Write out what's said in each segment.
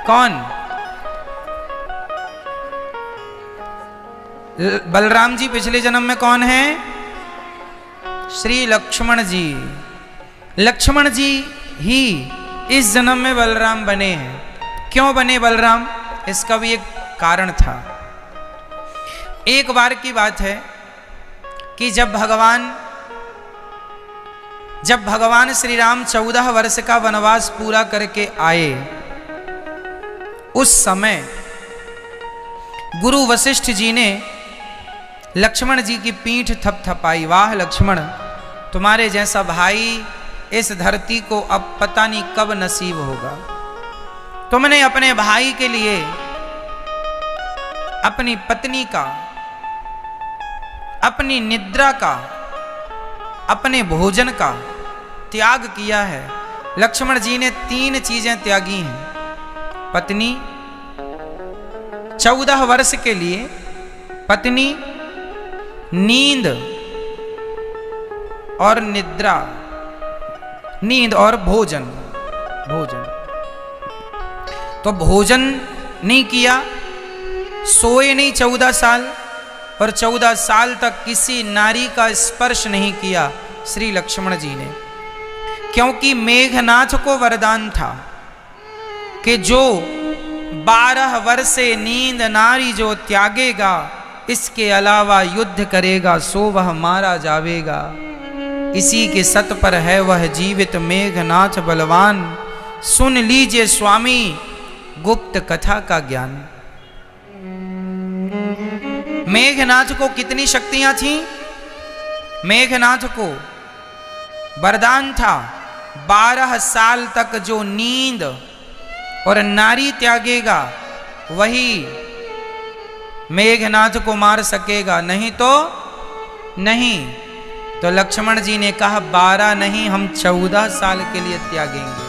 कौन? बलराम जी पिछले जन्म में कौन है? श्री लक्ष्मण जी। लक्ष्मण जी ही इस जन्म में बलराम बने हैं। क्यों बने बलराम? इसका भी एक कारण था। एक बार की बात है कि जब भगवान श्री राम 14 वर्ष का वनवास पूरा करके आए, उस समय गुरु वशिष्ठ जी ने लक्ष्मण जी की पीठ थपथपाई। वाह लक्ष्मण, तुम्हारे जैसा भाई इस धरती को अब पता नहीं कब नसीब होगा। तुमने अपने भाई के लिए अपनी पत्नी का, अपनी निद्रा का, अपने भोजन का त्याग किया है। लक्ष्मण जी ने 3 चीजें त्यागी हैं। पत्नी, 14 वर्ष के लिए पत्नी, नींद और निद्रा, नींद और भोजन। तो भोजन नहीं किया, सोए नहीं 14 साल, और 14 साल तक किसी नारी का स्पर्श नहीं किया श्री लक्ष्मण जी ने, क्योंकि मेघनाथ को वरदान था कि जो 12 वर्षे नींद नारी जो त्यागेगा, इसके अलावा युद्ध करेगा सो वह मारा जावेगा। इसी के सत पर है वह जीवित मेघनाथ बलवान, सुन लीजिए स्वामी गुप्त कथा का ज्ञान। मेघनाथ को कितनी शक्तियां थीं? मेघनाथ को वरदान था 12 साल तक जो नींद और नारी त्यागेगा वही मेघनाथ को मार सकेगा, नहीं तो नहीं। तो लक्ष्मण जी ने कहा 12 नहीं, हम 14 साल के लिए त्यागेंगे।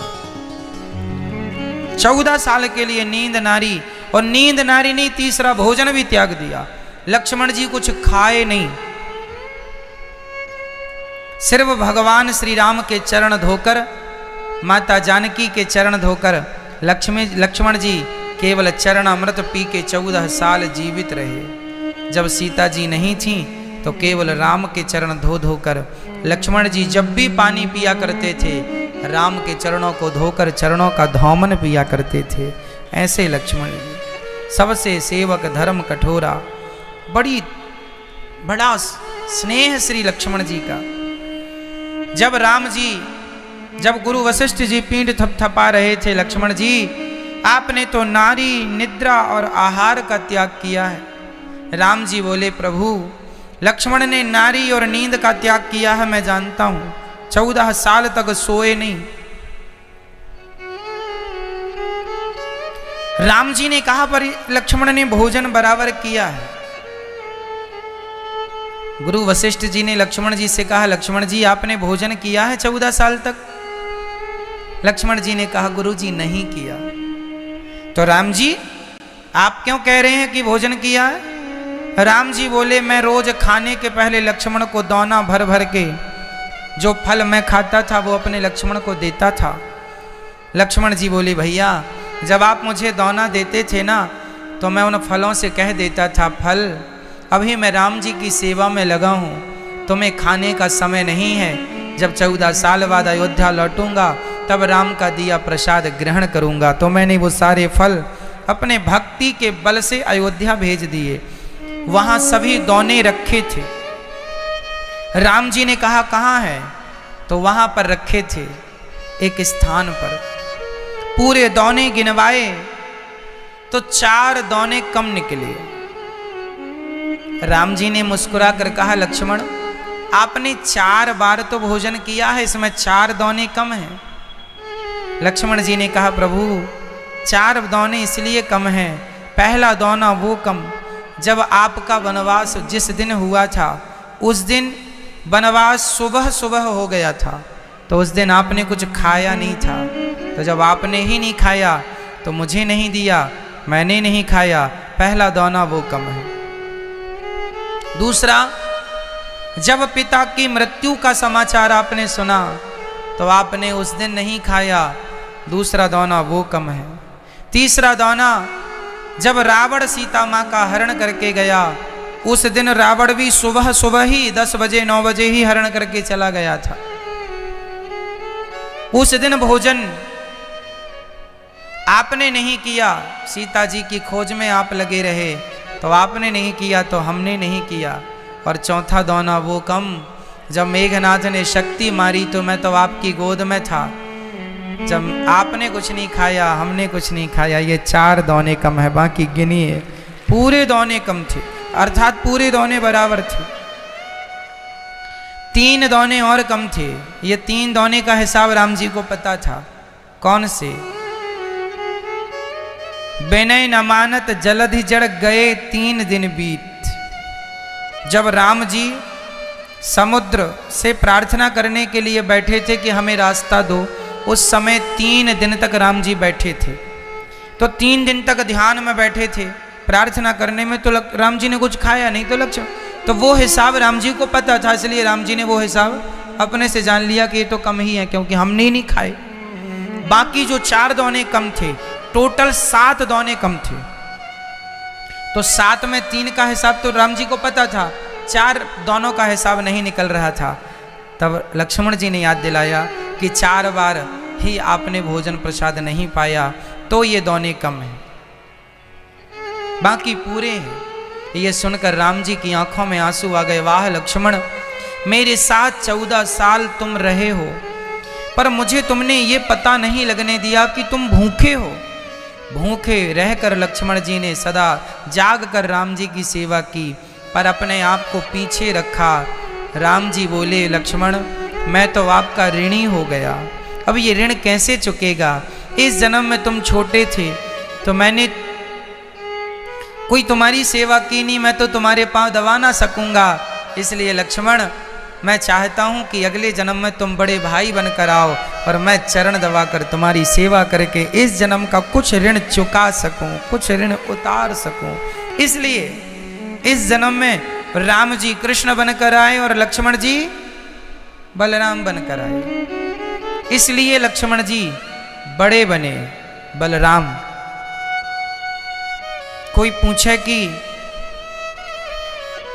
14 साल के लिए नींद नारी, और नींद नारी नहीं, तीसरा भोजन भी त्याग दिया। लक्ष्मण जी कुछ खाए नहीं, सिर्फ भगवान श्री राम के चरण धोकर, माता जानकी के चरण धोकर लक्ष्मण जी केवल चरण अमृत पी के 14 साल जीवित रहे। जब सीता जी नहीं थी तो केवल राम के चरण धो धोकर लक्ष्मण जी जब भी पानी पिया करते थे, राम के चरणों को धोकर चरणों का धौमन पिया करते थे। ऐसे लक्ष्मण जी सबसे सेवक धर्म कठोरा, बड़ा स्नेह श्री लक्ष्मण जी का। जब गुरु वशिष्ठ जी पीठ थपथपा रहे थे, लक्ष्मण जी आपने तो नारी, निद्रा और आहार का त्याग किया है। राम जी बोले प्रभु, लक्ष्मण ने नारी और नींद का त्याग किया है, मैं जानता हूं। 14 साल तक सोए नहीं। राम जी ने कहा पर लक्ष्मण ने भोजन बराबर किया है। गुरु वशिष्ठ जी ने लक्ष्मण जी से कहा, लक्ष्मण जी आपने भोजन किया है 14 साल तक? लक्ष्मण जी ने कहा गुरु जी नहीं किया। तो राम जी आप क्यों कह रहे हैं कि भोजन किया है? राम जी बोले मैं रोज खाने के पहले लक्ष्मण को दौना भर भर के जो फल मैं खाता था वो अपने लक्ष्मण को देता था। लक्ष्मण जी बोले भैया जब आप मुझे दौना देते थे ना तो मैं उन फलों से कह देता था फल अभी मैं राम जी की सेवा में लगा हूँ, तुम्हें खाने का समय नहीं है। जब 14 साल बाद अयोध्या लौटूंगा तब राम का दिया प्रसाद ग्रहण करूंगा। तो मैंने वो सारे फल अपने भक्ति के बल से अयोध्या भेज दिए। वहां सभी दौने रखे थे। राम जी ने कहा कहाँ है? तो वहां पर रखे थे एक स्थान पर। पूरे दौने गिनवाए तो 4 दौने कम निकले। राम जी ने मुस्कुरा कर कहा लक्ष्मण आपने 4 बार तो भोजन किया है, इसमें 4 दौने कम हैं। लक्ष्मण जी ने कहा प्रभु 4 दौने इसलिए कम हैं, पहला दौना वो कम जब आपका वनवास जिस दिन हुआ था उस दिन वनवास सुबह सुबह हो गया था, तो उस दिन आपने कुछ खाया नहीं था। तो जब आपने ही नहीं खाया तो मुझे नहीं दिया, मैंने नहीं खाया, पहला दौना वो कम है। दूसरा, जब पिता की मृत्यु का समाचार आपने सुना तो आपने उस दिन नहीं खाया, दूसरा दौना वो कम है। तीसरा दाना, जब रावण सीता माँ का हरण करके गया, उस दिन रावण भी सुबह सुबह ही 10 बजे 9 बजे ही हरण करके चला गया था। उस दिन भोजन आपने नहीं किया, सीता जी की खोज में आप लगे रहे, तो आपने नहीं किया तो हमने नहीं किया। और चौथा दाना वो कम, जब मेघनाथ ने शक्ति मारी तो मैं तो आपकी गोद में था, जब आपने कुछ नहीं खाया हमने कुछ नहीं खाया। ये 4 दाने कम है, बाकी गिनिए पूरे दाने कम थे, अर्थात पूरे दाने बराबर थे। 3 दाने और कम थे। ये 3 दाने का हिसाब राम जी को पता था। कौन से? विनय न मानत जलधि जड़ गए 3 दिन बीत। जब राम जी समुद्र से प्रार्थना करने के लिए बैठे थे कि हमें रास्ता दो, उस समय 3 दिन तक राम जी बैठे थे। तो 3 दिन तक ध्यान में बैठे थे प्रार्थना करने में, तो राम जी ने कुछ खाया नहीं, तो लक्ष्मण, तो वो हिसाब राम जी को पता था, इसलिए राम जी ने वो हिसाब अपने से जान लिया कि ये तो कम ही है, क्योंकि हमने ही नहीं खाए। बाकी जो 4 दाने कम थे, टोटल 7 दाने कम थे। तो 7 में 3 का हिसाब तो राम जी को पता था, 4 दानों का हिसाब नहीं निकल रहा था। तब लक्ष्मण जी ने याद दिलाया कि 4 बार ही आपने भोजन प्रसाद नहीं पाया, तो ये दाने कम हैं, बाकी पूरे हैं। ये सुनकर राम जी की आंखों में आंसू आ गए। वाह लक्ष्मण, मेरे साथ 14 साल तुम रहे हो, पर मुझे तुमने ये पता नहीं लगने दिया कि तुम भूखे हो। भूखे रहकर लक्ष्मण जी ने सदा जाग कर राम जी की सेवा की, पर अपने आप को पीछे रखा। राम जी बोले, लक्ष्मण मैं तो आपका ऋणी हो गया, अब ये ऋण कैसे चुकेगा? इस जन्म में तुम छोटे थे तो मैंने कोई तुम्हारी सेवा की नहीं, मैं तो तुम्हारे पांव दबा ना सकूंगा। इसलिए लक्ष्मण मैं चाहता हूं कि अगले जन्म में तुम बड़े भाई बनकर आओ और मैं चरण दबाकर तुम्हारी सेवा करके इस जन्म का कुछ ऋण चुका सकूं, कुछ ऋण उतार सकूं। इसलिए इस जन्म में राम जी कृष्ण बनकर आए और लक्ष्मण जी बलराम बनकर आए। इसलिए लक्ष्मण जी बड़े बने, बलराम। कोई पूछे कि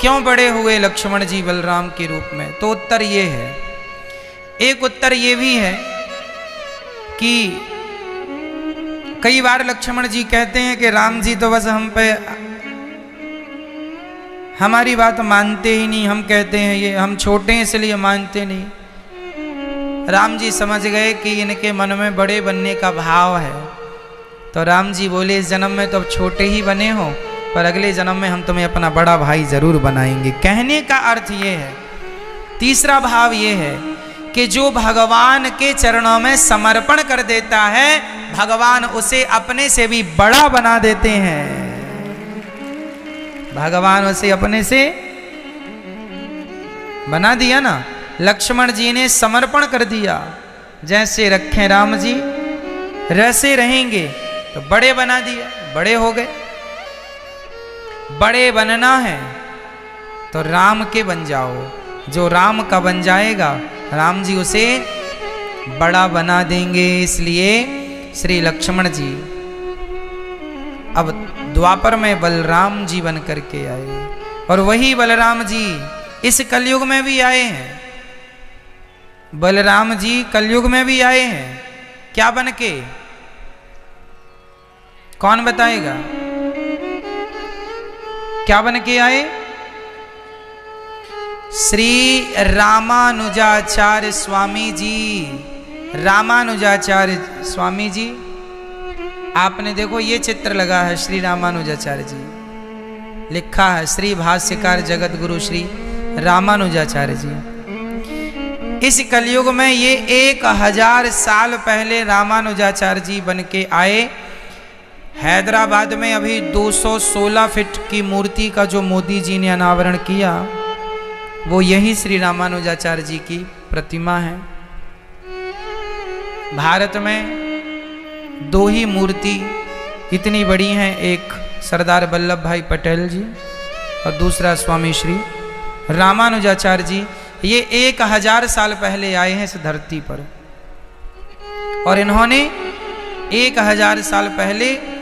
क्यों बड़े हुए लक्ष्मण जी बलराम के रूप में, तो उत्तर ये है, एक उत्तर ये भी है कि कई बार लक्ष्मण जी कहते हैं कि राम जी तो बस हम पे हमारी बात मानते ही नहीं, हम कहते हैं ये हम छोटे हैं इसलिए मानते नहीं। राम जी समझ गए कि इनके मन में बड़े बनने का भाव है, तो राम जी बोले इस जन्म में तो अब छोटे ही बने हो, पर अगले जन्म में हम तुम्हें अपना बड़ा भाई जरूर बनाएंगे। कहने का अर्थ ये है, तीसरा भाव ये है कि जो भगवान के चरणों में समर्पण कर देता है, भगवान उसे अपने से भी बड़ा बना देते हैं। भगवान उसे अपने से बना दिया ना। लक्ष्मण जी ने समर्पण कर दिया, जैसे रखे राम जी वैसे रहेंगे, तो बड़े बना दिया, बड़े हो गए। बड़े बनना है तो राम के बन जाओ, जो राम का बन जाएगा राम जी उसे बड़ा बना देंगे। इसलिए श्री लक्ष्मण जी अब द्वापर में बलराम जी बन करके आए, और वही बलराम जी इस कलयुग में भी आए हैं। बलराम जी कलयुग में भी आए हैं, क्या बन के? कौन बताएगा क्या बन के आए? श्री रामानुजाचार्य स्वामी जी। रामानुजाचार्य स्वामी जी, आपने देखो ये चित्र लगा है श्री रामानुजाचार्य जी, लिखा है श्री भाष्यकार जगत गुरु श्री रामानुजाचार्य जी। इस कलयुग में ये 1000 साल पहले रामानुजाचार्य जी बन के आए। हैदराबाद में अभी 216 फीट की मूर्ति का जो मोदी जी ने अनावरण किया, वो यही श्री रामानुजाचार्य जी की प्रतिमा है। भारत में 2 ही मूर्ति इतनी बड़ी हैं, एक सरदार वल्लभ भाई पटेल जी और दूसरा स्वामी श्री रामानुजाचार्य जी। ये 1000 साल पहले आए हैं इस धरती पर, और इन्होंने 1000 साल पहले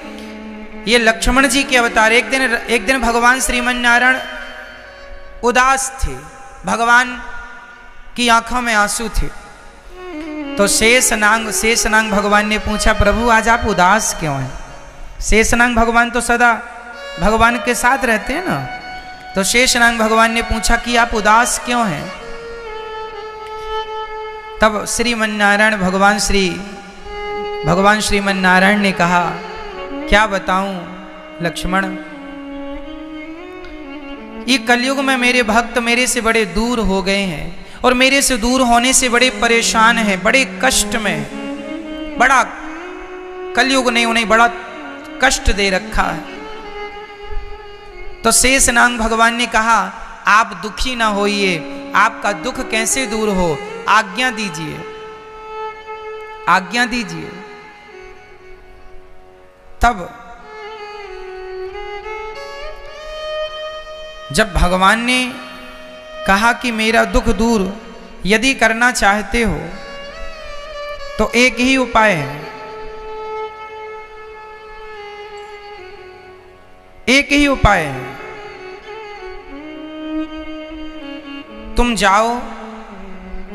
ये लक्ष्मण जी के अवतार। एक दिन भगवान श्रीमन नारायण उदास थे, भगवान की आंखों में आंसू थे। तो शेषनाग भगवान ने पूछा, प्रभु आज आप उदास क्यों हैं? शेषनाग भगवान तो सदा भगवान के साथ रहते हैं ना। तो शेषनाग भगवान ने पूछा कि आप उदास क्यों हैं? तब श्रीमन्नारायण भगवान श्रीमन्नारायण ने कहा, क्या बताऊं लक्ष्मण, ये कलयुग में मेरे भक्त मेरे से बड़े दूर हो गए हैं और मेरे से दूर होने से बड़े परेशान हैं, बड़े कष्ट में हैं। बड़ा कलयुग ने उन्हें बड़ा कष्ट दे रखा है। तो शेषनाग भगवान ने कहा, आप दुखी ना होइए, आपका दुख कैसे दूर हो, आज्ञा दीजिए, आज्ञा दीजिए। तब जब भगवान ने कहा कि मेरा दुख दूर यदि करना चाहते हो तो एक ही उपाय है, एक ही उपाय है, तुम जाओ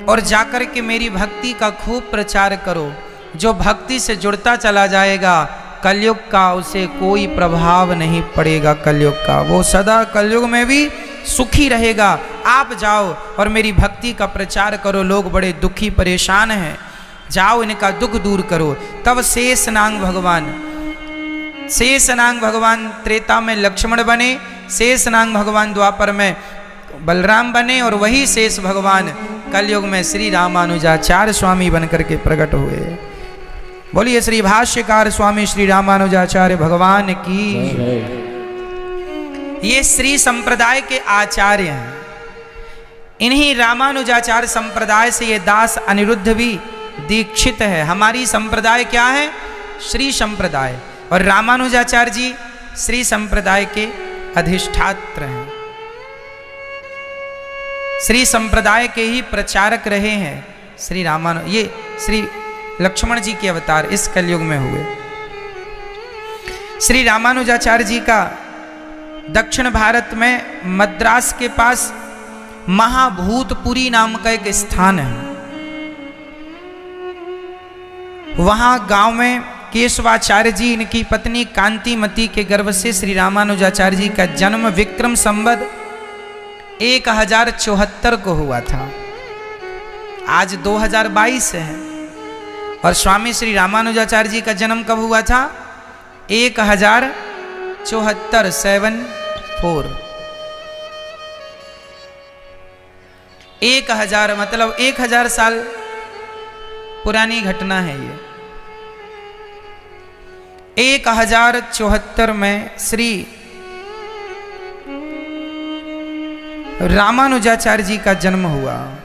और जाकर के मेरी भक्ति का खूब प्रचार करो। जो भक्ति से जुड़ता चला जाएगा कलयुग का उसे कोई प्रभाव नहीं पड़ेगा, कलयुग का वो सदा कलयुग में भी सुखी रहेगा। आप जाओ और मेरी भक्ति का प्रचार करो, लोग बड़े दुखी परेशान हैं, जाओ इनका दुख दूर करो। तब शेषनाग भगवान त्रेता में लक्ष्मण बने, शेषनाग भगवान द्वापर में बलराम बने और वही शेष भगवान कलयुग में श्री रामानुजाचार्य स्वामी बनकर के प्रकट हुए। बोलिए श्री भाष्यकार स्वामी श्री रामानुजाचार्य भगवान की। ये श्री संप्रदाय के आचार्य हैं। इन्हीं रामानुजाचार्य संप्रदाय से ये दास अनिरुद्ध भी दीक्षित है। हमारी संप्रदाय क्या है? श्री संप्रदाय। और रामानुजाचार्य जी श्री संप्रदाय के अधिष्ठात्र हैं, श्री संप्रदाय के ही प्रचारक रहे हैं। ये श्री लक्ष्मण जी के अवतार इस कलयुग में हुए। श्री रामानुजाचार्य जी का दक्षिण भारत में मद्रास के पास महाभूतपुरी नाम का एक स्थान है। वहां गांव में केशवाचार्य जी, इनकी पत्नी कांतिमती के गर्भ से श्री रामानुजाचार्य जी का जन्म विक्रम संवत 1074 को हुआ था। आज 2022 है और स्वामी श्री रामानुजाचार्य जी का जन्म कब हुआ था? 1074 74। 1000 मतलब 1000 साल पुरानी घटना है ये। 1074 में श्री रामानुजाचार्य जी का जन्म हुआ।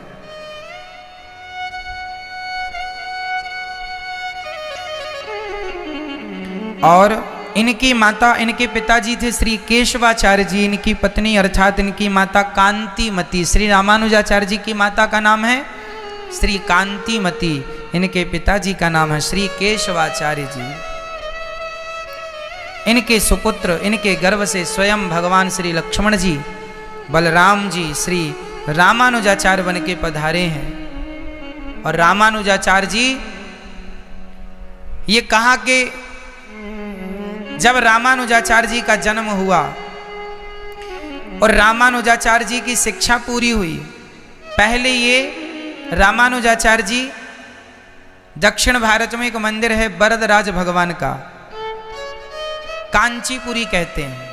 और इनकी माता, इनके पिताजी थे श्री केशवाचार्य जी, इनकी पत्नी अर्थात इनकी माता कांतिमती। श्री रामानुजाचार्य जी की माता का नाम है श्री कांतिमती, इनके पिताजी का नाम है श्री केशवाचार्य जी। इनके सुपुत्र, इनके गर्भ से स्वयं भगवान श्री लक्ष्मण जी, बलराम जी श्री रामानुजाचार्य बन के पधारे हैं। और रामानुजाचार्य जी ये कहा कि जब रामानुजाचार्य जी का जन्म हुआ और रामानुजाचार्य जी की शिक्षा पूरी हुई, पहले ये रामानुजाचार्य जी दक्षिण भारत में एक मंदिर है वरदराज भगवान का, कांचीपुरी कहते हैं।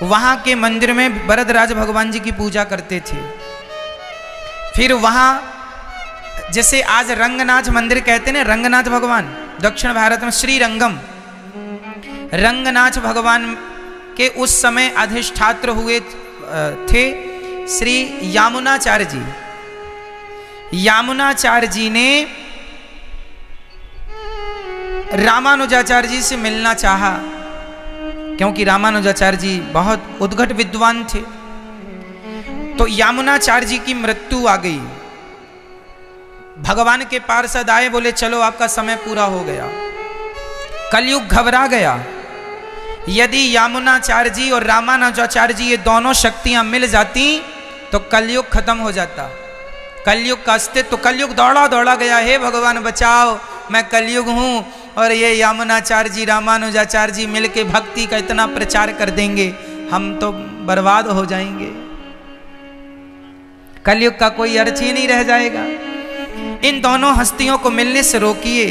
वहां के मंदिर में वरदराज भगवान जी की पूजा करते थे। फिर वहां जैसे आज रंगनाथ मंदिर कहते हैं ना, रंगनाथ भगवान दक्षिण भारत में श्री रंगम, रंगनाथ भगवान के उस समय अधिष्ठात्र हुए थे श्री यामुनाचार्य जी। यामुनाचार्य जी ने रामानुजाचार्य जी से मिलना चाहा, क्योंकि रामानुजाचार्य जी बहुत उद्घट विद्वान थे। तो यामुनाचार्य जी की मृत्यु आ गई। भगवान के पार्षद आए, बोले चलो आपका समय पूरा हो गया। कलयुग घबरा गया। यदि यमुनाचार्य जी और रामानुजाचार्य जी ये दोनों शक्तियां मिल जाती तो कलयुग खत्म हो जाता। कलयुग का अस्तित्व, कलयुग दौड़ा दौड़ा गया, हे भगवान बचाओ, मैं कलयुग हूँ, और ये यमुनाचार्य जी रामानुजाचार्य जी मिलके भक्ति का इतना प्रचार कर देंगे, हम तो बर्बाद हो जाएंगे, कलयुग का कोई अर्थ ही नहीं रह जाएगा। इन दोनों हस्तियों को मिलने से रोकिए।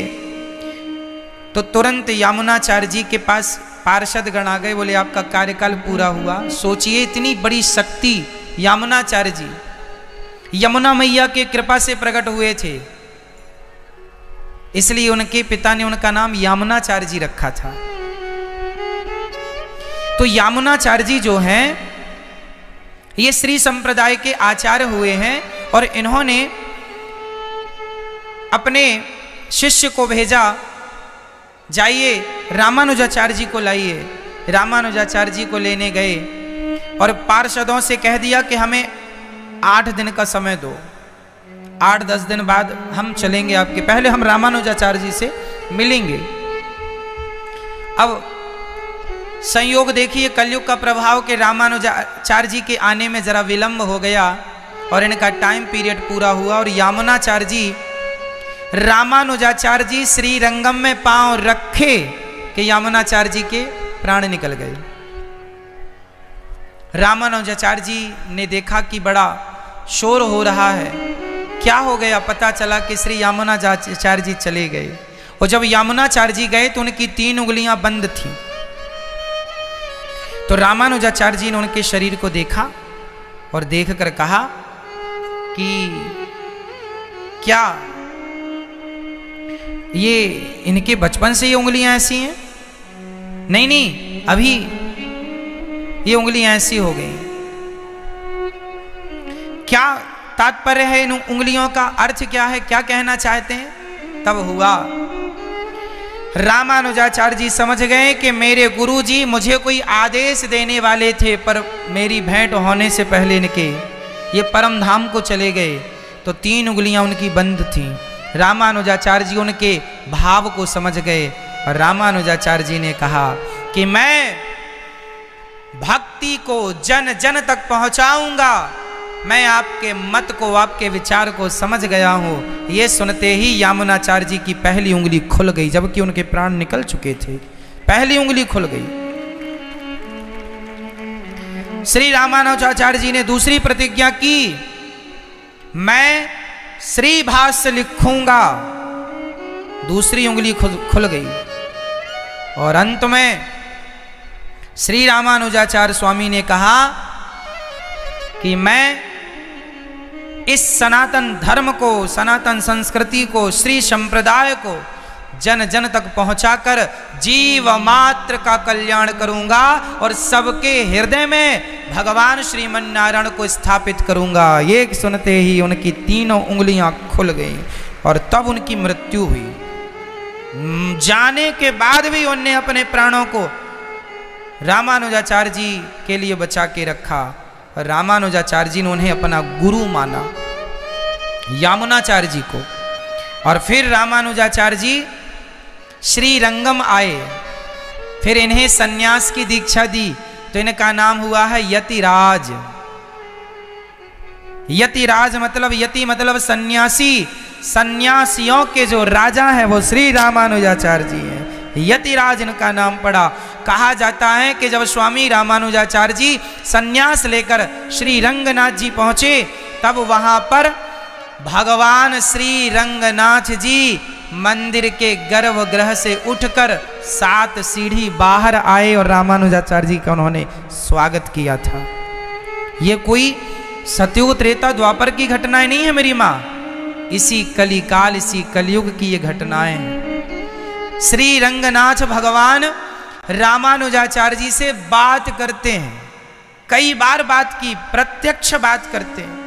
तो तुरंत यमुनाचार्य जी के पास पार्षद गण आ गए, बोले आपका कार्यकाल पूरा हुआ। सोचिए इतनी बड़ी शक्ति यमुनाचार्य जी यमुना मैया के कृपा से प्रकट हुए थे, इसलिए उनके पिता ने उनका नाम यमुनाचार्य जी रखा था। तो यमुनाचार्य जी जो हैं ये श्री संप्रदाय के आचार्य हुए हैं, और इन्होंने अपने शिष्य को भेजा, जाइए रामानुजाचार्य जी को लाइए। रामानुजाचार्य जी को लेने गए और पार्षदों से कह दिया कि हमें 8 दिन का समय दो, 8-10 दिन बाद हम चलेंगे आपके, पहले हम रामानुजाचार्य जी से मिलेंगे। अब संयोग देखिए कलयुग का प्रभाव के रामानुजाचार्य जी के आने में जरा विलंब हो गया और इनका टाइम पीरियड पूरा हुआ, और यमुनाचार्य जी रामानुजाचार्य जी श्री रंगम में पांव रखे कि यमुनाचार्य जी के प्राण निकल गए। रामानुजाचार्य जी ने देखा कि बड़ा शोर हो रहा है, क्या हो गया, पता चला कि श्री यमुनाचार्य जी चले गए। और जब यमुनाचार्य जी गए तो उनकी 3 उंगलियां बंद थीं। तो रामानुजाचार्य जी ने उनके शरीर को देखा और देखकर कहा कि क्या ये इनके बचपन से ये उंगलियां ऐसी हैं? नहीं नहीं, अभी ये उंगलियां ऐसी हो गई। क्या तात्पर्य है इन उंगलियों का, अर्थ क्या है, क्या कहना चाहते हैं? तब हुआ रामानुजाचार्य जी समझ गए कि मेरे गुरुजी मुझे कोई आदेश देने वाले थे, पर मेरी भेंट होने से पहले इनके ये परम धाम को चले गए। तो 3 उंगलियां उनकी बंद थीं। रामानुजाचार्य जी उनके भाव को समझ गए और रामानुजाचार्य जी ने कहा कि मैं भक्ति को जन जन तक पहुंचाऊंगा, मैं आपके मत को, आपके विचार को समझ गया हूं। ये सुनते ही यमुनाचार्य जी की पहली उंगली खुल गई, जबकि उनके प्राण निकल चुके थे, पहली उंगली खुल गई। श्री रामानुजाचार्य जी ने दूसरी प्रतिज्ञा की, मैं श्री भाष्य लिखूंगा, दूसरी उंगली खुल गई। और अंत में श्री रामानुजाचार्य स्वामी ने कहा कि मैं इस सनातन धर्म को, सनातन संस्कृति को, श्री संप्रदाय को जन जन तक पहुंचाकर जीव मात्र का कल्याण करूंगा और सबके हृदय में भगवान श्रीमन नारायण को स्थापित करूंगा। ये सुनते ही उनकी 3 उंगलियां खुल गईं और तब उनकी मृत्यु हुई। जाने के बाद भी उन्होंने अपने प्राणों को रामानुजाचार्य जी के लिए बचा के रखा। रामानुजाचार्य जी ने उन्हें अपना गुरु माना, यमुनाचार्य जी को। और फिर रामानुजाचार्य जी श्री रंगम आए, फिर इन्हें सन्यास की दीक्षा दी, तो इनका नाम हुआ है यतिराज। यतिराज मतलब, यति मतलब सन्यासी, सन्यासियों के जो राजा है वो श्री रामानुजाचार्य जी हैं। यतिराज इनका नाम पड़ा। कहा जाता है कि जब स्वामी रामानुजाचार्य जी सन्यास लेकर श्री रंगनाथ जी पहुंचे, तब वहां पर भगवान श्री रंगनाथ जी मंदिर के गर्भगृह से उठकर 7 सीढ़ी बाहर आए और रामानुजाचार्य जी का उन्होंने स्वागत किया था। ये कोई सतयुग त्रेता द्वापर की घटनाएं नहीं है मेरी माँ, इसी कलिकाल, इसी कलयुग की ये घटनाएं हैं। श्री रंगनाथ भगवान रामानुजाचार्य जी से बात करते हैं, कई बार बात की, प्रत्यक्ष बात करते हैं।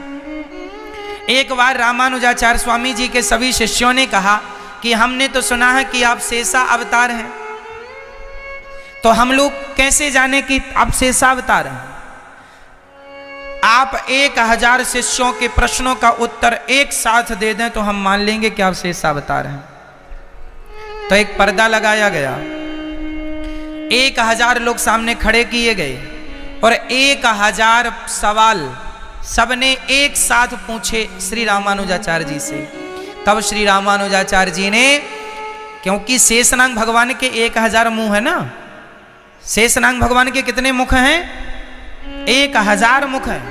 एक बार रामानुजाचार्य स्वामी जी के सभी शिष्यों ने कहा कि हमने तो सुना है कि आप शेषा अवतार हैं, तो हम लोग कैसे जाने कि आप शेषा अवतार हैं? आप 1000 शिष्यों के प्रश्नों का उत्तर एक साथ दे दें तो हम मान लेंगे कि आप शेषा अवतार हैं। तो एक पर्दा लगाया गया 1000 लोग सामने खड़े किए गए और 1000 सवाल सबने एक साथ पूछे श्री रामानुजाचार्य जी से। तब श्री रामानुजाचार्य जी ने, क्योंकि शेषनाग भगवान के 1000 मुंह है ना, शेषनाग भगवान के कितने मुख हैं? 1000 मुख हैं।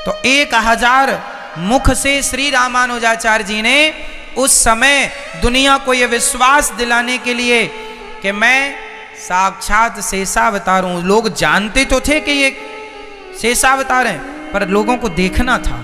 तो 1000 मुख से श्री रामानुजाचार्य जी ने उस समय दुनिया को यह विश्वास दिलाने के लिए कि मैं साक्षात शेषावतार हूं। लोग जानते तो थे कि ये शेषावतार हैं, पर लोगों को देखना था।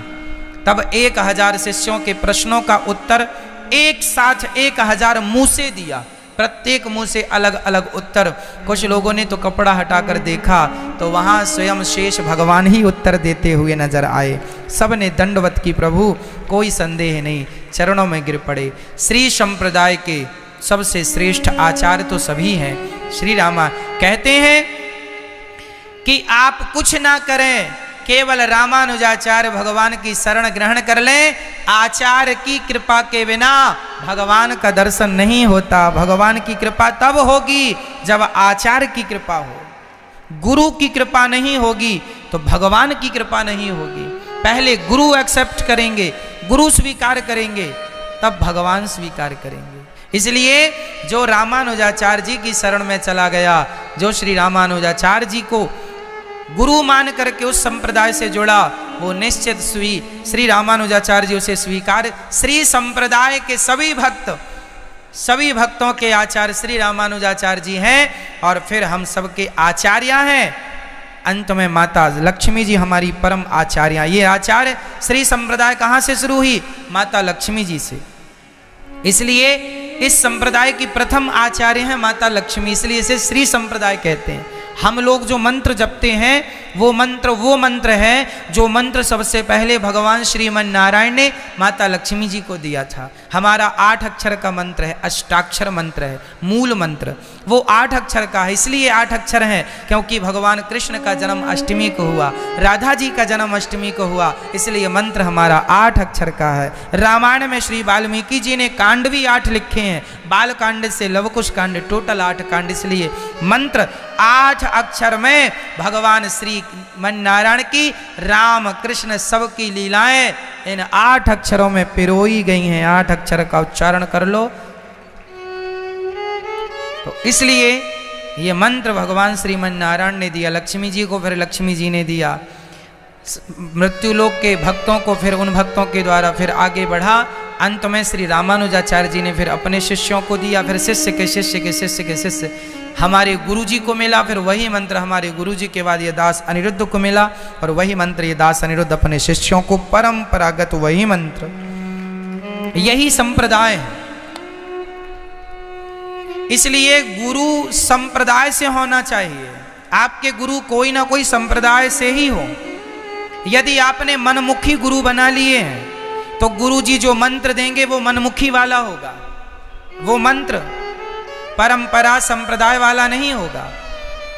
तब 1000 शिष्यों के प्रश्नों का उत्तर एक साथ 1000 मुंह से दिया, प्रत्येक मुंह से अलग अलग उत्तर। कुछ लोगों ने तो कपड़ा हटाकर देखा तो वहां स्वयं शेष भगवान ही उत्तर देते हुए नजर आए। सब ने दंडवत की प्रभु, कोई संदेह नहीं, चरणों में गिर पड़े। श्री संप्रदाय के सबसे श्रेष्ठ आचार्य तो सभी हैं। श्री रामा कहते हैं कि आप कुछ ना करें, केवल रामानुजाचार्य भगवान की शरण ग्रहण कर लें। आचार्य की कृपा के बिना भगवान का दर्शन नहीं होता। भगवान की कृपा तब होगी जब आचार्य की कृपा हो। गुरु की कृपा नहीं होगी तो भगवान की कृपा नहीं होगी। पहले गुरु एक्सेप्ट करेंगे, गुरु स्वीकार करेंगे, तब भगवान स्वीकार करेंगे। इसलिए जो रामानुजाचार्य जी की शरण में चला गया, जो श्री रामानुजाचार्य जी को गुरु मान करके उस संप्रदाय से जुड़ा, वो निश्चित श्री रामानुजाचार्य जी उसे स्वीकार। श्री संप्रदाय के सभी भक्त, सभी भक्तों के आचार्य श्री रामानुजाचार्य जी हैं और फिर हम सबके आचार्य हैं। अंत में माता लक्ष्मी जी हमारी परम आचार्य। ये आचार्य श्री संप्रदाय कहाँ से शुरू हुई? माता लक्ष्मी जी से। इसलिए इस संप्रदाय की प्रथम आचार्य हैं माता लक्ष्मी, इसलिए इसे श्री संप्रदाय कहते हैं। हम लोग जो मंत्र जपते हैं वो मंत्र है जो मंत्र सबसे पहले भगवान श्रीमन नारायण ने माता लक्ष्मी जी को दिया था। हमारा 8 अक्षर का मंत्र है, अष्टाक्षर मंत्र है, मूल मंत्र वो 8 अक्षर का है। इसलिए 8 अक्षर है क्योंकि भगवान कृष्ण का जन्म अष्टमी को हुआ, राधा जी का जन्म अष्टमी को हुआ, इसलिए मंत्र हमारा 8 अक्षर का है। रामायण में श्री वाल्मीकि जी ने कांड भी 8 लिखे हैं, बाल कांड से लवकुश कांड, टोटल 8 कांड। इसलिए मंत्र 8 अक्षर में भगवान श्री मन नारायण की राम कृष्ण सबकी लीलाएं इन 8 अक्षरों में पिरोई गई हैं। 8 अक्षर का उच्चारण कर लो। तो इसलिए ये मंत्र भगवान श्रीमन नारायण ने दिया लक्ष्मी जी को, फिर लक्ष्मी जी ने दिया मृत्युलोक के भक्तों को, फिर उन भक्तों के द्वारा फिर आगे बढ़ा। अंत में श्री रामानुजाचार्य जी ने फिर अपने शिष्यों को दिया, फिर शिष्य के शिष्य के शिष्य के शिष्य हमारे गुरु जी को मिला। फिर वही मंत्र हमारे गुरु जी के बाद ये दास अनिरुद्ध को मिला और वही मंत्र ये दास अनिरुद्ध अपने शिष्यों को, परंपरागत वही मंत्र, यही संप्रदाय है। इसलिए गुरु संप्रदाय से होना चाहिए। आपके गुरु कोई ना कोई संप्रदाय से ही हो। यदि आपने मनमुखी गुरु बना लिए हैं तो गुरु जी जो मंत्र देंगे वो मनमुखी वाला होगा, वो मंत्र परंपरा संप्रदाय वाला नहीं होगा।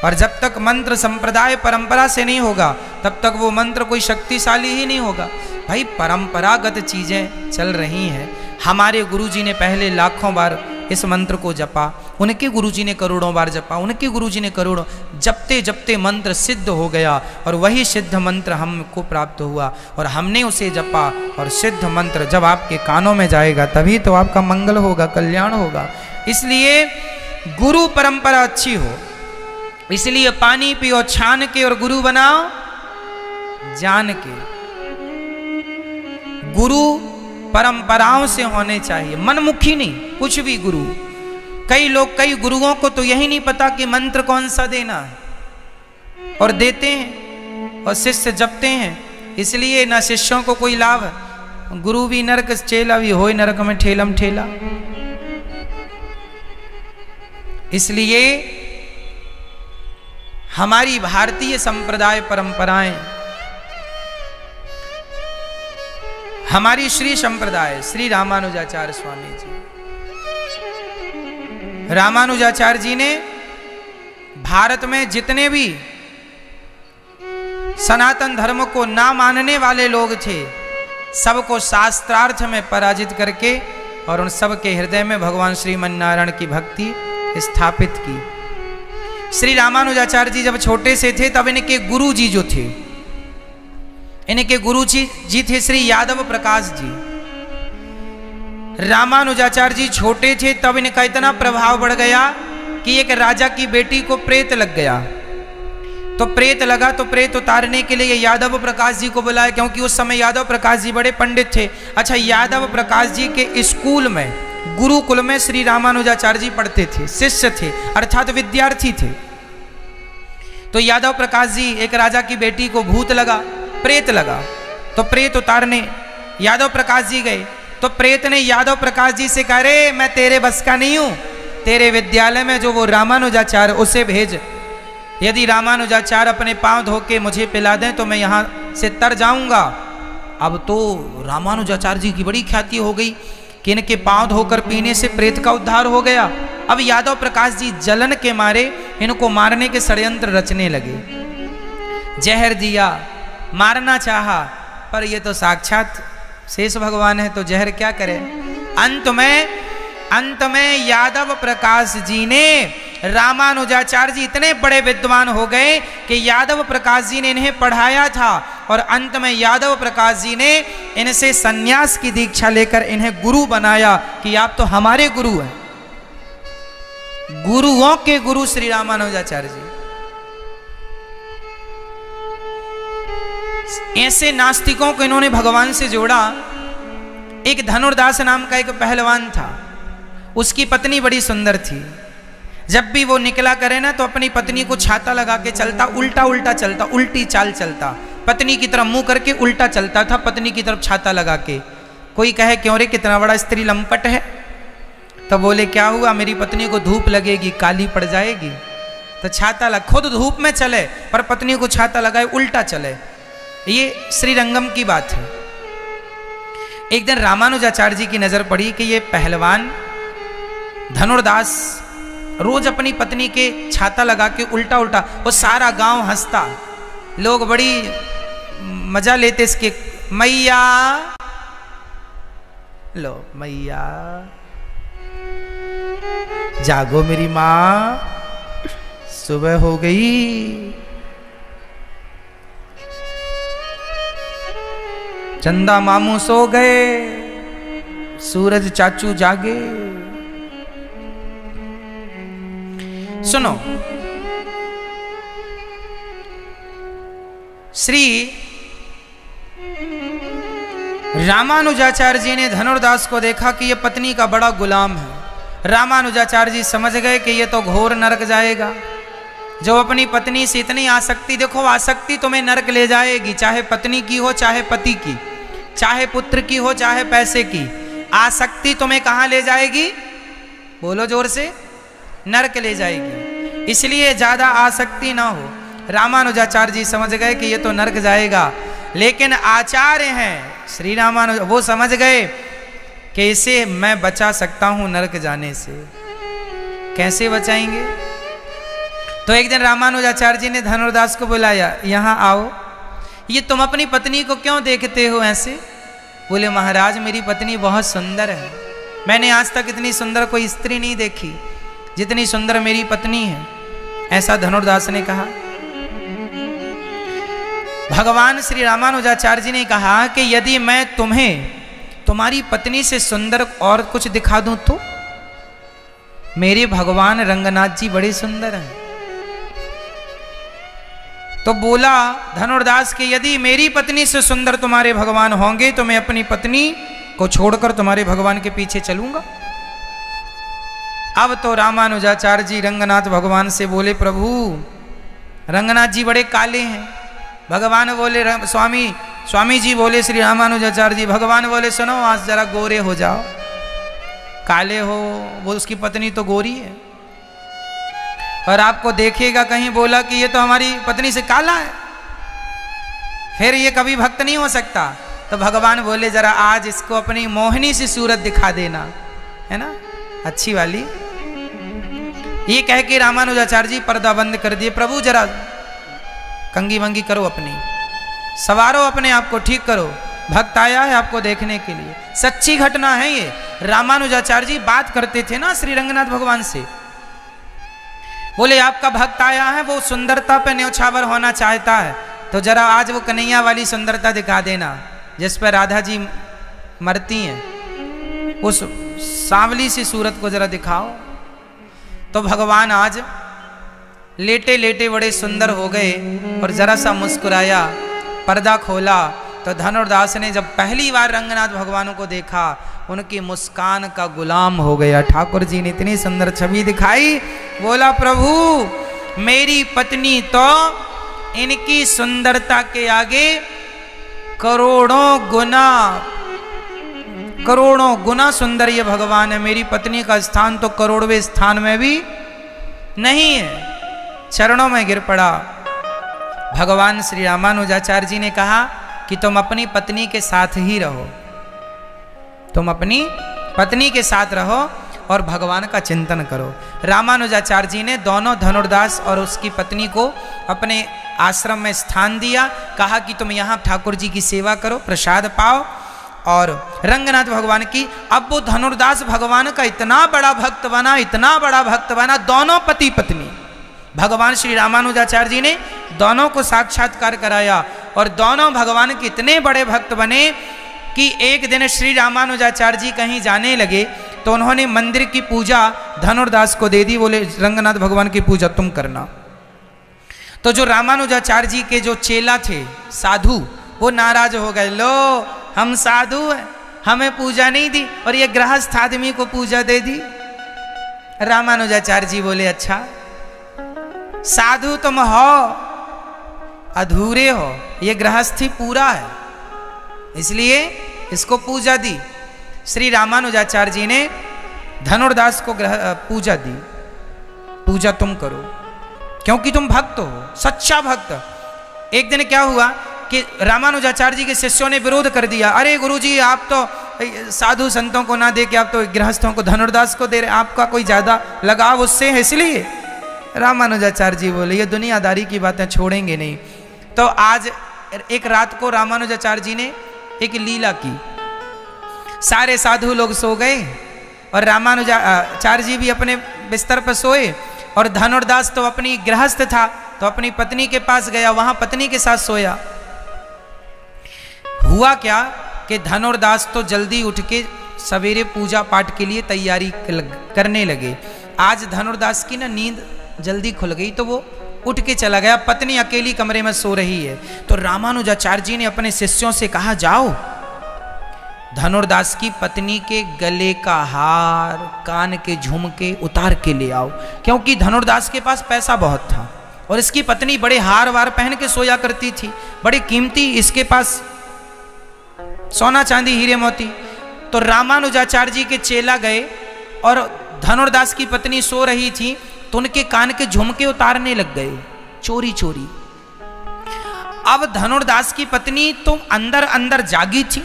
और जब तक मंत्र संप्रदाय परंपरा से नहीं होगा तब तक वो मंत्र कोई शक्तिशाली ही नहीं होगा। भाई परंपरागत चीजें चल रही हैं। हमारे गुरुजी ने पहले लाखों बार इस मंत्र को जपा, उनके गुरुजी ने करोड़ों बार जपा, उनके गुरुजी ने करोड़ों, जपते जपते मंत्र सिद्ध हो गया और वही सिद्ध मंत्र हमको प्राप्त हुआ और हमने उसे जपा। और सिद्ध मंत्र जब आपके कानों में जाएगा तभी तो आपका मंगल होगा, कल्याण होगा। इसलिए गुरु परंपरा अच्छी हो, इसलिए पानी पियो छान के और गुरु बनाओ जान के। गुरु परंपराओं से होने चाहिए, मनमुखी नहीं, कुछ भी गुरु। कई गुरुओं को तो यही नहीं पता कि मंत्र कौन सा देना है और देते हैं और शिष्य जपते हैं, इसलिए ना शिष्यों को कोई लाभ है। गुरु भी नरक चेला भी होए नरक में ठेलम ठेला। इसलिए हमारी भारतीय संप्रदाय परंपराएं, हमारी श्री संप्रदाय श्री रामानुजाचार्य स्वामी जी, रामानुजाचार्य जी ने भारत में जितने भी सनातन धर्म को ना मानने वाले लोग थे सबको शास्त्रार्थ में पराजित करके और उन सब के हृदय में भगवान श्रीमन नारायण की भक्ति स्थापित की। श्री रामानुजाचार्य जी जब छोटे से थे तब इनके गुरु जी जो थे, इनके गुरु जी थे श्री यादव प्रकाश जी। रामानुजाचार्य जी छोटे थे तब इनका इतना प्रभाव बढ़ गया कि एक राजा की बेटी को प्रेत लग गया। तो प्रेत लगा तो प्रेत उतारने के लिए यादव प्रकाश जी को बुलाया, क्योंकि उस समय यादव प्रकाश जी बड़े पंडित थे। अच्छा, यादव प्रकाश जी के स्कूल में, गुरुकुल में श्री रामानुजाचार्य जी पढ़ते थे, शिष्य थे अर्थात विद्यार्थी थे। तो यादव प्रकाश जी, एक राजा की बेटी को भूत लगा, प्रेत लगा, तो प्रेत उतारने यादव प्रकाश जी गए। तो प्रेत ने यादव प्रकाश जी से कहा, रे मैं तेरे बस का नहीं हूं, तेरे विद्यालय में जो वो रामानुजाचार्य उसे भेज। यदि रामानुजाचार्य अपने पांव धो के मुझे पिला दें तो मैं यहां से तर जाऊंगा। अब तो रामानुजाचार्य जी की बड़ी ख्याति हो गई कि इनके पांव धोकर पीने से प्रेत का उद्धार हो गया। अब यादव प्रकाश जी जलन के मारे इनको मारने के षड्यंत्र रचने लगे। जहर दिया, मारना चाहा, पर ये तो साक्षात शेष भगवान है, तो जहर क्या करे। अंत में यादव प्रकाश जी ने, रामानुजाचार्य जी इतने बड़े विद्वान हो गए कि यादव प्रकाश जी ने इन्हें पढ़ाया था, और अंत में यादव प्रकाश जी ने इनसे सन्यास की दीक्षा लेकर इन्हें गुरु बनाया कि आप तो हमारे गुरु हैं। गुरुओं के गुरु श्री रामानुजाचार्य जी। ऐसे नास्तिकों को इन्होंने भगवान से जोड़ा। एक धनुर्दास नाम का एक पहलवान था, उसकी पत्नी बड़ी सुंदर थी। जब भी वो निकला करे ना तो अपनी पत्नी को छाता लगा के चलता, उल्टा उल्टा चलता, उल्टी चाल चलता, पत्नी की तरफ मुंह करके उल्टा चलता था, पत्नी की तरफ छाता लगा के। कोई कहे क्यों रे, कितना बड़ा स्त्री लंपट है। तो बोले क्या हुआ, मेरी पत्नी को धूप लगेगी, काली पड़ जाएगी, तो छाता लग, खुद धूप में चले पर पत्नी को छाता लगाए, उल्टा चले। ये श्रीरंगम की बात है। एक दिन रामानुजाचार्य जी की नजर पड़ी कि ये पहलवान धनुर्दास रोज अपनी पत्नी के छाता लगा के उल्टा उल्टा, वो सारा गांव हंसता, लोग बड़ी मजा लेते इसके। मैया लो, मैया जागो मेरी मां, सुबह हो गई। चंदा मामू सो गए, सूरज चाचू जागे। सुनो, श्री रामानुजाचार्य जी ने धनुर्दास को देखा कि यह पत्नी का बड़ा गुलाम है। रामानुजाचार्य जी समझ गए कि यह तो घोर नरक जाएगा। जो अपनी पत्नी से इतनी आसक्ति, देखो आसक्ति तुम्हें नरक ले जाएगी, चाहे पत्नी की हो, चाहे पति की, चाहे पुत्र की हो, चाहे पैसे की। आसक्ति तुम्हें कहां ले जाएगी, बोलो जोर से, नरक ले जाएगी। इसलिए ज्यादा आसक्ति ना हो। रामानुजाचार्य जी समझ गए कि ये तो नरक जाएगा, लेकिन आचार्य हैं श्री रामानुज, वो समझ गए कि इसे मैं बचा सकता हूं नरक जाने से। कैसे बचाएंगे? तो एक दिन रामानुजाचार्य जी ने धनुर्दास को बुलाया, यहां आओ, ये तुम अपनी पत्नी को क्यों देखते हो ऐसे? बोले महाराज मेरी पत्नी बहुत सुंदर है, मैंने आज तक इतनी सुंदर कोई स्त्री नहीं देखी जितनी सुंदर मेरी पत्नी है। ऐसा धनुर्दास ने कहा। भगवान श्री रामानुजाचार्य जी ने कहा कि यदि मैं तुम्हें तुम्हारी पत्नी से सुंदर और कुछ दिखा दूं तो? मेरे भगवान रंगनाथ जी बड़े सुंदर हैं। तो बोला धनुर्दास कि यदि मेरी पत्नी से सुंदर तुम्हारे भगवान होंगे तो मैं अपनी पत्नी को छोड़कर तुम्हारे भगवान के पीछे चलूंगा। अब तो रामानुजाचार्य जी रंगनाथ भगवान से बोले, प्रभु रंगनाथ जी बड़े काले हैं। भगवान बोले, स्वामी जी बोले श्री रामानुजाचार्य जी, भगवान बोले सुनो आज जरा गोरे हो जाओ। काले हो, वो उसकी पत्नी तो गोरी है, और आपको देखेगा कहीं बोला कि ये तो हमारी पत्नी से काला है, फिर ये कभी भक्त नहीं हो सकता। तो भगवान बोले जरा आज इसको अपनी मोहिनी सी सूरत दिखा देना, है ना, अच्छी वाली। ये कह के रामानुजाचार्य जी पर्दा बंद कर दिए। प्रभु जरा कंगी वंगी करो, अपनी सवारो, अपने आप को ठीक करो, भक्त आया है आपको देखने के लिए। सच्ची घटना है ये। रामानुजाचार्य जी बात करते थे ना श्री रंगनाथ भगवान से। बोले आपका भक्त आया है, वो सुंदरता पे न्यौछावर होना चाहता है, तो जरा आज वो कन्हैया वाली सुंदरता दिखा देना जिस पर राधा जी मरती हैं, उस सांवली सी सूरत को जरा दिखाओ। तो भगवान आज लेटे लेटे बड़े सुंदर हो गए और जरा सा मुस्कुराया, पर्दा खोला तो धनुर्दास ने जब पहली बार रंगनाथ भगवान को देखा, उनकी मुस्कान का गुलाम हो गया। ठाकुर जी ने इतनी सुंदर छवि दिखाई, बोला प्रभु मेरी पत्नी तो इनकी सुंदरता के आगे करोड़ों गुना सुंदर ये भगवान है। मेरी पत्नी का स्थान तो करोड़वें स्थान में भी नहीं है। चरणों में गिर पड़ा। भगवान श्री रामानुजाचार्य जी ने कहा कि तुम अपनी पत्नी के साथ ही रहो, तुम अपनी पत्नी के साथ रहो और भगवान का चिंतन करो। रामानुजाचार्य जी ने दोनों धनुर्दास और उसकी पत्नी को अपने आश्रम में स्थान दिया, कहा कि तुम यहाँ ठाकुर जी की सेवा करो, प्रसाद पाओ और रंगनाथ भगवान की। अब वो धनुर्दास भगवान का इतना बड़ा भक्त बना, इतना बड़ा भक्त बना, दोनों पति पत्नी भगवान श्री रामानुजाचार्य जी ने दोनों को साक्षात्कार कराया और दोनों भगवान के इतने बड़े भक्त बने कि एक दिन श्री रामानुजाचार्य जी कहीं जाने लगे तो उन्होंने मंदिर की पूजा धनुर्दास को दे दी। बोले रंगनाथ भगवान की पूजा तुम करना। तो जो रामानुजाचार्य जी के जो चेला थे साधु, वो नाराज हो गए, लो हम साधु हैं, हमें पूजा नहीं दी और ये गृहस्थ आदमी को पूजा दे दी। रामानुजाचार्य जी बोले अच्छा साधु तुम हो, अधूरे हो, ये गृहस्थी पूरा है, इसलिए इसको पूजा दी। श्री रामानुजाचार्य जी ने धनुर्दास को पूजा दी, पूजा तुम करो क्योंकि तुम भक्त हो, सच्चा भक्त। एक दिन क्या हुआ कि रामानुजाचार्य जी के शिष्यों ने विरोध कर दिया, अरे गुरुजी आप तो साधु संतों को ना दे के आप तो गृहस्थों को धनुर्दास को दे रहे, आपका कोई ज्यादा लगाव उससे है। इसलिए रामानुजाचार्य जी बोले ये दुनियादारी की बातें छोड़ेंगे नहीं। तो आज एक रात को रामानुजाचार्य जी ने एक लीला की, सारे साधु लोग सो गए और रामानुजाचार्य जी भी अपने बिस्तर पर सोए और धनुर्दास तो अपनी गृहस्थ था तो अपनी पत्नी के पास गया, वहां पत्नी के साथ सोया। हुआ क्या कि धनुर्दास तो जल्दी उठ के सवेरे पूजा पाठ के लिए तैयारी करने लगे। आज धनुर्दास की ना नींद जल्दी खुल गई तो वो उठ के चला गया, पत्नी अकेली कमरे में सो रही है। तो रामानुजाचार्य जी ने अपने शिष्यों से कहा जाओ धनुर्दास की पत्नी के गले का हार, कान के झुमके उतार के ले आओ, क्योंकि धनुर्दास के पास पैसा बहुत था और इसकी पत्नी बड़े हार वार पहन के सोया करती थी, बड़े कीमती इसके पास सोना चांदी हीरे मोती। तो रामानुजाचार्य जी के चेला गए और धनुर्दास की पत्नी सो रही थी तो उनके कान के झुमके उतारने लग गए चोरी चोरी। अब धनुर्दास की पत्नी तो अंदर अंदर जागी थी,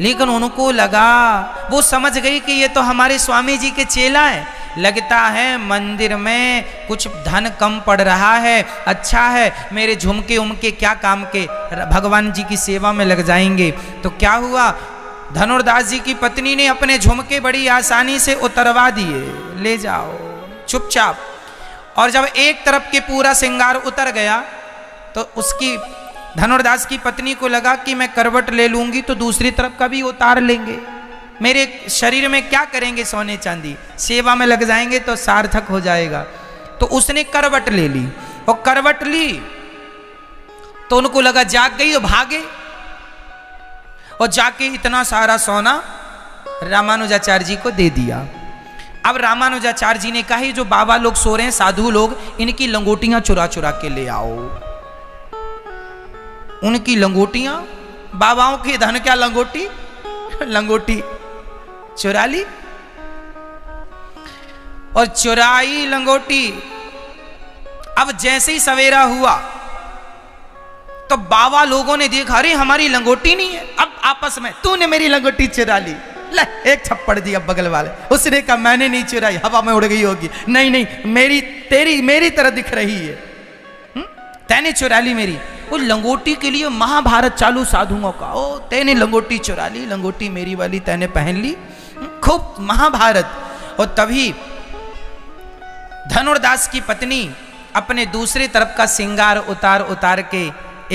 लेकिन उनको लगा, वो समझ गई कि ये तो हमारे स्वामी जी के चेला है, लगता है मंदिर में कुछ धन कम पड़ रहा है, अच्छा है मेरे झुमके उमके क्या काम के, भगवान जी की सेवा में लग जाएंगे। तो क्या हुआ, धनुर्दास जी की पत्नी ने अपने झुमके बड़ी आसानी से उतरवा दिए, ले जाओ चुपचाप। और जब एक तरफ के पूरा श्रृंगार उतर गया तो उसकी धनुर्दास की पत्नी को लगा कि मैं करवट ले लूंगी तो दूसरी तरफ का भी उतार लेंगे, मेरे शरीर में क्या करेंगे सोने चांदी, सेवा में लग जाएंगे तो सार्थक हो जाएगा। तो उसने करवट ले ली और करवट ली तो उनको लगा जाग गई और भागे और जाके इतना सारा सोना रामानुजाचार्य जी को दे दिया। अब रामानुजाचार्य जी ने कहा जो बाबा लोग सो रहे हैं, साधु लोग, इनकी लंगोटियां चुरा चुरा के ले आओ। उनकी लंगोटियां, बाबाओं के धन क्या लंगोटी, लंगोटी चुरा ली और चुराई लंगोटी। अब जैसे ही सवेरा हुआ तो बाबा लोगों ने देखा, अरे हमारी लंगोटी नहीं है। अब आपस में तूने मेरी लंगोटी चुरा ली, ले एक थप्पड़ दिया बगल वाले। उसने कहा मैंने नहीं चुराई, हवा में उड़ गई होगी। नहीं नहीं मेरी मेरी तरह दिख रही है, तैने चुरा ली मेरी। वो लंगोटी के लिए महाभारत चालू साधुओं का, ओ तैने लंगोटी चुरा ली, लंगोटी मेरी वाली तैने पहन ली, खूब महाभारत। और तभी धनुर्दास की पत्नी अपने दूसरी तरफ का श्रृंगार उतार के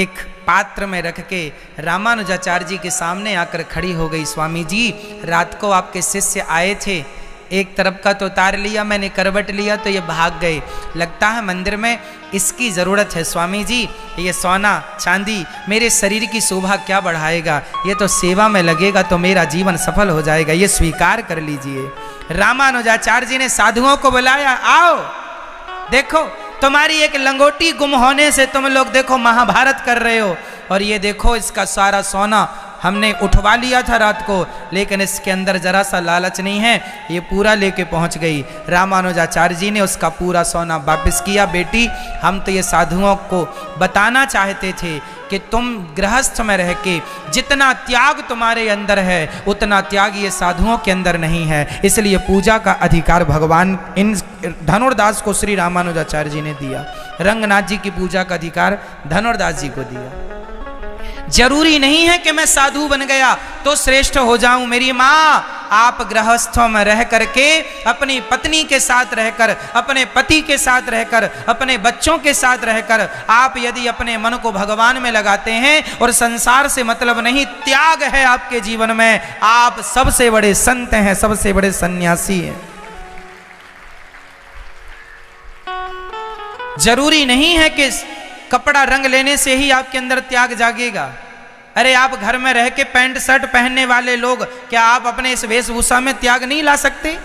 एक पात्र में रख के रामानुजाचार्य जी के सामने आकर खड़ी हो गई। स्वामी जी, रात को आपके शिष्य आए थे, एक तरफ का तो उतार लिया, मैंने करवट लिया तो ये भाग गए, लगता है मंदिर में इसकी ज़रूरत है। स्वामी जी, ये सोना चांदी मेरे शरीर की शोभा क्या बढ़ाएगा, ये तो सेवा में लगेगा तो मेरा जीवन सफल हो जाएगा, ये स्वीकार कर लीजिए। रामानुजाचार्य जी ने साधुओं को बुलाया, आओ देखो, तुम्हारी एक लंगोटी गुम होने से तुम लोग देखो महाभारत कर रहे हो, और ये देखो इसका सारा सोना हमने उठवा लिया था रात को, लेकिन इसके अंदर जरा सा लालच नहीं है, ये पूरा लेके पहुंच गई। रामानुजाचार्य जी ने उसका पूरा सोना वापस किया। बेटी, हम तो ये साधुओं को बताना चाहते थे कि तुम गृहस्थ में रह के जितना त्याग तुम्हारे अंदर है उतना त्याग ये साधुओं के अंदर नहीं है, इसलिए पूजा का अधिकार भगवान इन धनुर्दास को श्री रामानुजाचार्य जी ने दिया। रंगनाथ जी की पूजा का अधिकार धनुर्दास जी को दिया। जरूरी नहीं है कि मैं साधु बन गया तो श्रेष्ठ हो जाऊं। मेरी माँ, आप गृहस्थों में रह करके अपनी पत्नी के साथ रहकर, अपने पति के साथ रहकर, अपने बच्चों के साथ रहकर आप यदि अपने मन को भगवान में लगाते हैं और संसार से मतलब नहीं, त्याग है आपके जीवन में, आप सबसे बड़े संत हैं, सबसे बड़े सन्यासी हैं। जरूरी नहीं है कि कपड़ा रंग लेने से ही आपके अंदर त्याग जागेगा। अरे आप घर में रह के पैंट शर्ट पहनने वाले लोग, क्या आप अपने इस वेशभूषा में त्याग नहीं ला सकते?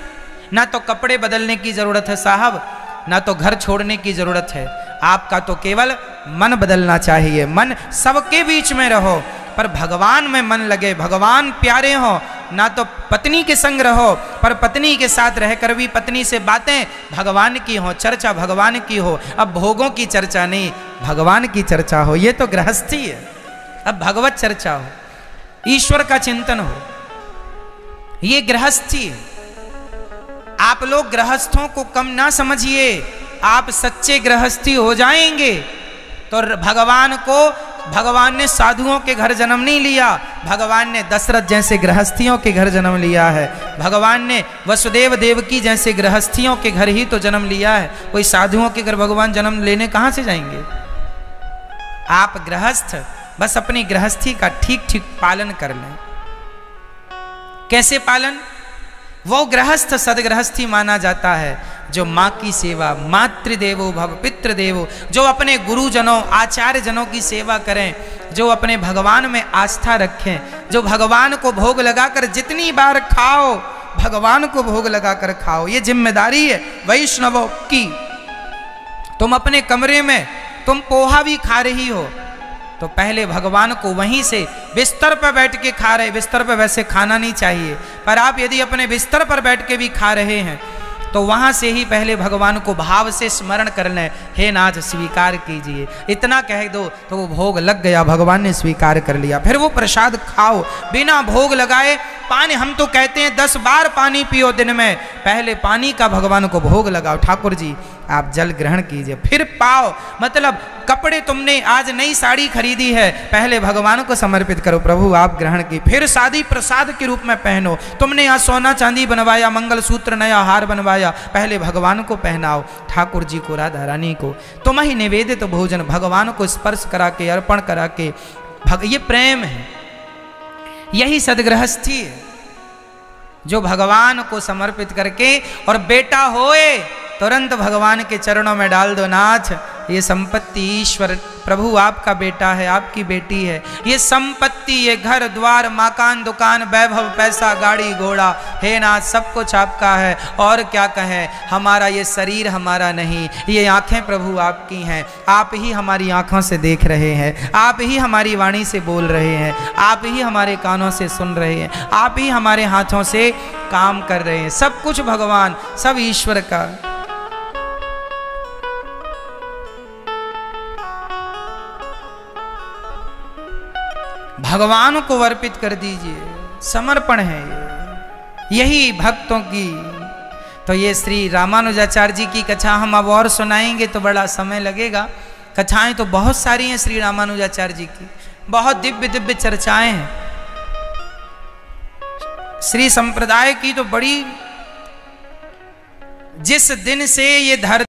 ना तो कपड़े बदलने की जरूरत है साहब, ना तो घर छोड़ने की जरूरत है, आपका तो केवल मन बदलना चाहिए। मन सबके बीच में रहो पर भगवान में मन लगे, भगवान प्यारे हो। ना तो पत्नी के संग रहो पर पत्नी के साथ रहकर भी पत्नी से बातें भगवान की हो, चर्चा भगवान की हो। अब भोगों की चर्चा नहीं, भगवान की चर्चा हो, ये तो गृहस्थी है। अब भगवत चर्चा हो, ईश्वर का चिंतन हो, ये गृहस्थी है। आप लोग गृहस्थों को कम ना समझिए, आप सच्चे गृहस्थी हो जाएंगे तो भगवान ने साधुओं के घर जन्म नहीं लिया, भगवान ने दशरथ जैसे गृहस्थियों के घर जन्म लिया है। भगवान ने वसुदेव देवकी जैसे गृहस्थियों के घर ही तो जन्म लिया है। कोई साधुओं के घर भगवान जन्म लेने कहां से जाएंगे? आप गृहस्थ बस अपनी गृहस्थी का ठीक ठीक पालन कर लें। कैसे पालन? वो गृहस्थ सदगृहस्थी माना जाता है जो माँ की सेवा, मातृदेवो भव पितृदेवो, जो अपने गुरुजनों आचार्य जनों की सेवा करें, जो अपने भगवान में आस्था रखें, जो भगवान को भोग लगाकर जितनी बार खाओ भगवान को भोग लगाकर खाओ। ये जिम्मेदारी है वैष्णवों की। तुम अपने कमरे में तुम पोहा भी खा रही हो तो पहले भगवान को वहीं से बिस्तर पर बैठ के खा रहे, बिस्तर पर वैसे खाना नहीं चाहिए, पर आप यदि अपने बिस्तर पर बैठ के भी खा रहे हैं तो वहां से ही पहले भगवान को भाव से स्मरण कर लें, हे नाथ स्वीकार कीजिए। इतना कह दो तो वो भोग लग गया, भगवान ने स्वीकार कर लिया। फिर वो प्रसाद खाओ बिना भोग लगाए। पानी, हम तो कहते हैं 10 बार पानी पियो दिन में, पहले पानी का भगवान को भोग लगाओ। ठाकुर जी आप जल ग्रहण कीजिए फिर पाओ। मतलब कपड़े तुमने आज नई साड़ी खरीदी है, पहले भगवान को समर्पित करो, प्रभु आप ग्रहण की, फिर शादी प्रसाद के रूप में पहनो। तुमने आज सोना चांदी बनवाया, मंगलसूत्र नया हार बनवाया, पहले भगवान को पहनाओ, ठाकुर जी को, राधा रानी को। तुम ही निवेदित भोजन भगवान को स्पर्श करा के, अर्पण करा के, ये प्रेम है, यही सदगृहस्थी है जो भगवान को समर्पित करके। और बेटा होए तुरंत भगवान के चरणों में डाल दो, नाथ ये संपत्ति ईश्वर प्रभु आपका बेटा है, आपकी बेटी है, ये संपत्ति, ये घर द्वार मकान दुकान वैभव पैसा गाड़ी घोड़ा, हे नाथ सब कुछ आपका है। और क्या कहें, हमारा ये शरीर हमारा नहीं, ये आंखें प्रभु आपकी हैं, आप ही हमारी आंखों से देख रहे हैं, आप ही हमारी वाणी से बोल रहे हैं, आप ही हमारे कानों से सुन रहे हैं, आप ही हमारे हाथों से काम कर रहे हैं। सब कुछ भगवान, सब ईश्वर का। भगवान को अर्पित कर दीजिए, समर्पण है ये, यही भक्तों की। तो ये श्री रामानुजाचार्य जी की कथा हम अब और सुनाएंगे तो बड़ा समय लगेगा। कथाएं तो बहुत सारी हैं श्री रामानुजाचार्य जी की, बहुत दिव्य दिव्य चर्चाएं हैं। श्री संप्रदाय की तो बड़ी जिस दिन से ये धरती